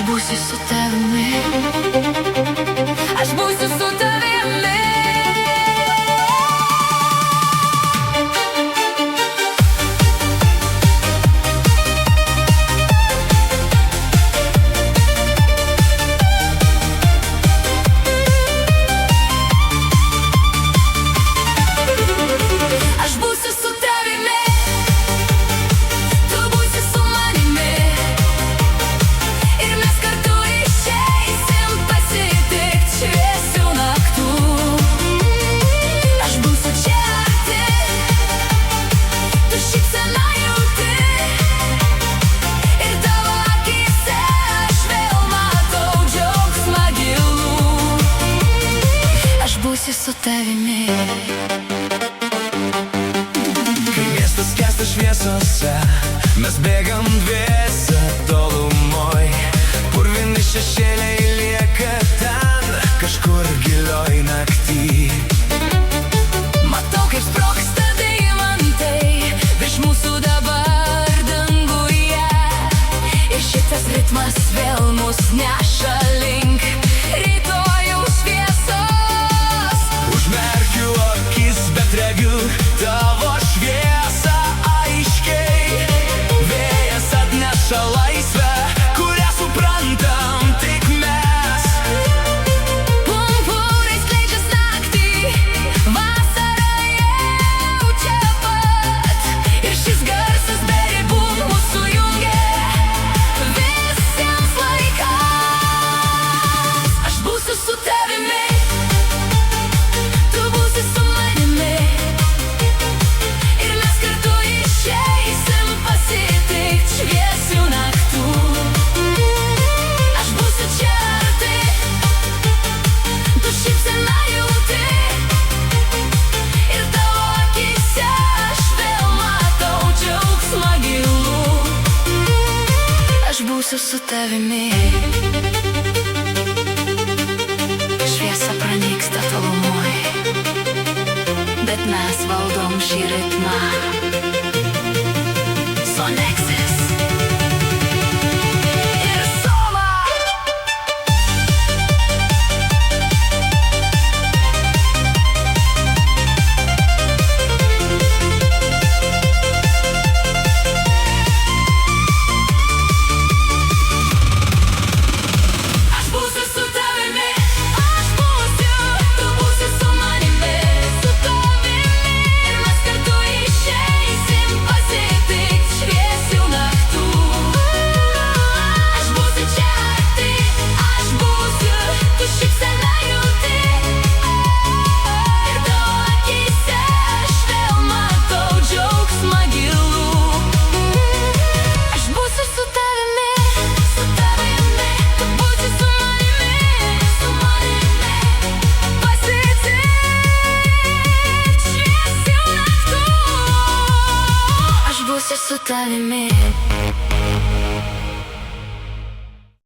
būsiu su tavimi, aš būsiu su tavimi. Aš būsiu su tavimi, tu būsi su manimi, ir mes kartu išeisim pasitikt šviesių naktų. Aš būsiu čia arti, tu šypseną jauti, ir tavo akyse aš vėl matau džiaugsmą gilų. Aš būsiu su tavimi. Kai miestas skęsta šviesose, mes bėgam dviese tolumoj. Purvini šešėliai lieka ten, kažkur gilioj nakty. Matau, kaip sprogsta deimantai virš mūsų dabar danguje, ir šitas ritmas vėl mus neša link rytojaus šviesos. Užmerkiu akis, bet regiu tavo šviesą aiškiai. Vėjas atneša laisvę, kurią suprantam tik mes. Pumpurai skleidžias naktį, vasara jau čia pat, ir šis garsas be ribų mūsų jungia visiems laikams. Aš būsiu su tavimi, tu būsi su manimi, ir mes kartu išeisim pasitikt šviesių naktų. Aš būsiu čia arti, tu šypseną jauti, ir tavo akyse aš vėl matau džiaugsmą gilų. Aš būsiu su tavimi. Šviesa pranyksta tolumoj, bet mes valdom šį ritmą. Sonexis ir Soma. Aš būsiu su tavimi, aš būsiu, tu būsi su manimi, su tavimi, ir mes kartu išeisim pasitikt šviesių naktų. Aš būsiu čia arti, aš būsiu, tu šypseną jauti, ir tavo akyse aš vėl matau džiaugsmą gilų. Aš būsiu su tavimi, tu būsi su manimi, pasitikt šviesių naktų. Aš būsiu su tavimi.